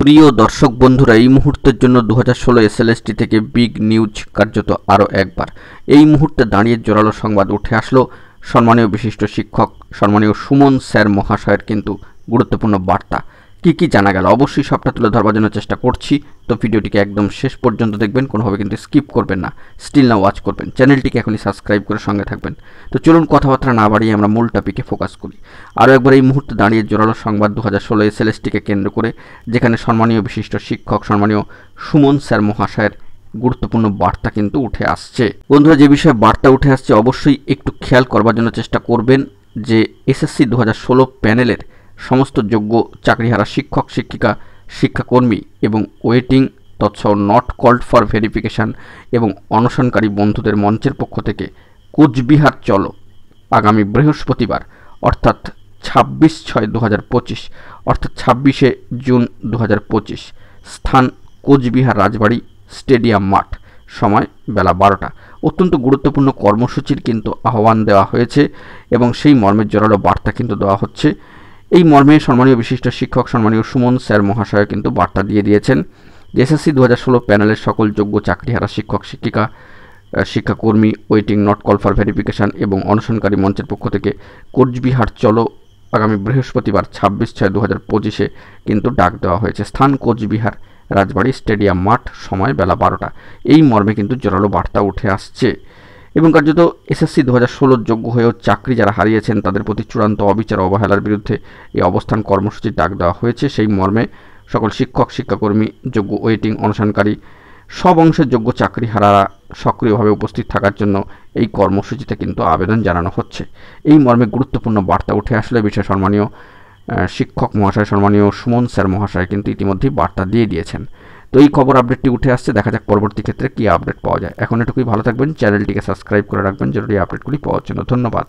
প্রিয় দর্শক বন্ধুরা, এই মুহূর্তের জন্য 2016 এসএলএসটি থেকে বিগ নিউজ কার্যত আরও একবার। এই মুহূর্তে দাঁড়িয়ে জোরালো সংবাদ উঠে আসলো সম্মানীয় বিশিষ্ট শিক্ষক সম্মানীয় সুমন স্যার মহাশয়ের কিন্তু গুরুত্বপূর্ণ বার্তা। কি জানা গেল অবশ্যই সবটা তুলে ধরবার জন্য চেষ্টা করছি, তো ভিডিওটিকে একদম শেষ পর্যন্ত দেখবেন, কোনোভাবে কিন্তু স্কিপ করবেন না, স্টিল না ওয়াচ করবেন, চ্যানেলটিকে এখনই সাবস্ক্রাইব করে সঙ্গে থাকবেন। তো চলুন কথাবার্তা না বাড়িয়ে আমরা মূল টপিকে ফোকাস করি। আরও একবার এই মুহূর্তে দাঁড়িয়ে জোরালো সংবাদ 2016 এসএলএসটিকে কেন্দ্র করে, যেখানে সম্মানীয় বিশিষ্ট শিক্ষক সম্মানীয় সুমন স্যার মহাশয়ের গুরুত্বপূর্ণ বার্তা কিন্তু উঠে আসছে। বন্ধুরা, যে বিষয়ে বার্তা উঠে আসছে অবশ্যই একটু খেয়াল করবার জন্য চেষ্টা করবেন যে এসএসসি 2016 প্যানেলের সমস্ত যোগ্য চাকরিহারা শিক্ষক শিক্ষিকা শিক্ষাকর্মী এবং ওয়েটিং তৎসহ নট কল্ড ফর ভেরিফিকেশান এবং অনশনকারী বন্ধুদের মঞ্চের পক্ষ থেকে কোচবিহার চলো আগামী বৃহস্পতিবার অর্থাৎ 26/6/2025 অর্থাৎ 26শে জুন 2025, স্থান কোচবিহার রাজবাড়ি স্টেডিয়াম মাঠ, সময় বেলা 12টা। অত্যন্ত গুরুত্বপূর্ণ কর্মসূচির কিন্তু আহ্বান দেওয়া হয়েছে এবং সেই মর্মের জোরালো বার্তা কিন্তু দেওয়া হচ্ছে। এই মর্মে সম্মানীয় বিশিষ্ট শিক্ষক সম্মানীয় সুমন স্যার মহাশয় কিন্তু বার্তা দিয়ে দিয়েছেন যে এসএসসি 2016 প্যানেলের সকল যোগ্য চাকরিহারা শিক্ষক শিক্ষিকা শিক্ষাকর্মী waiting not call for verification এবং অনশনকারী মঞ্চের পক্ষ থেকে কোচবিহার চলো আগামী বৃহস্পতিবার 26/6/2025 কিন্তু ডাক দেওয়া হয়েছে। স্থান কোচবিহার রাজবাড়ি স্টেডিয়াম মাঠ, সময় বেলা 12টা। এই মর্মে কিন্তু জোরালো বার্তা উঠে আসছে এবং কার্যত এসএসসি 2016 যোগ্য হয়েও চাকরি যারা হারিয়েছেন তাদের প্রতি চূড়ান্ত অবিচার অবহেলার বিরুদ্ধে এই অবস্থান কর্মসূচির ডাক দেওয়া হয়েছে। সেই মর্মে সকল শিক্ষক শিক্ষাকর্মী যোগ্য ওয়েটিং অনশনকারী সব অংশের যোগ্য চাকরিহারারা সক্রিয়ভাবে উপস্থিত থাকার জন্য এই কর্মসূচিতে কিন্তু আবেদন জানানো হচ্ছে। এই মর্মে গুরুত্বপূর্ণ বার্তা উঠে আসলে বিষয়ে সম্মানীয় শিক্ষক মহাশয় সম্মানীয় সুমন স্যার মহাশয় কিন্তু ইতিমধ্যেই বার্তা দিয়ে দিয়েছেন। তো এই খবর আপডেটটি উঠে আসছে, দেখা যাক পরবর্তী ক্ষেত্রে কী আপডেট পাওয়া যায়। এখন এটুকুই, ভালো থাকবেন, চ্যানেলটিকে সাবস্ক্রাইব করে রাখবেন জরুরি আপডেটগুলি পাওয়ার জন্য। ধন্যবাদ।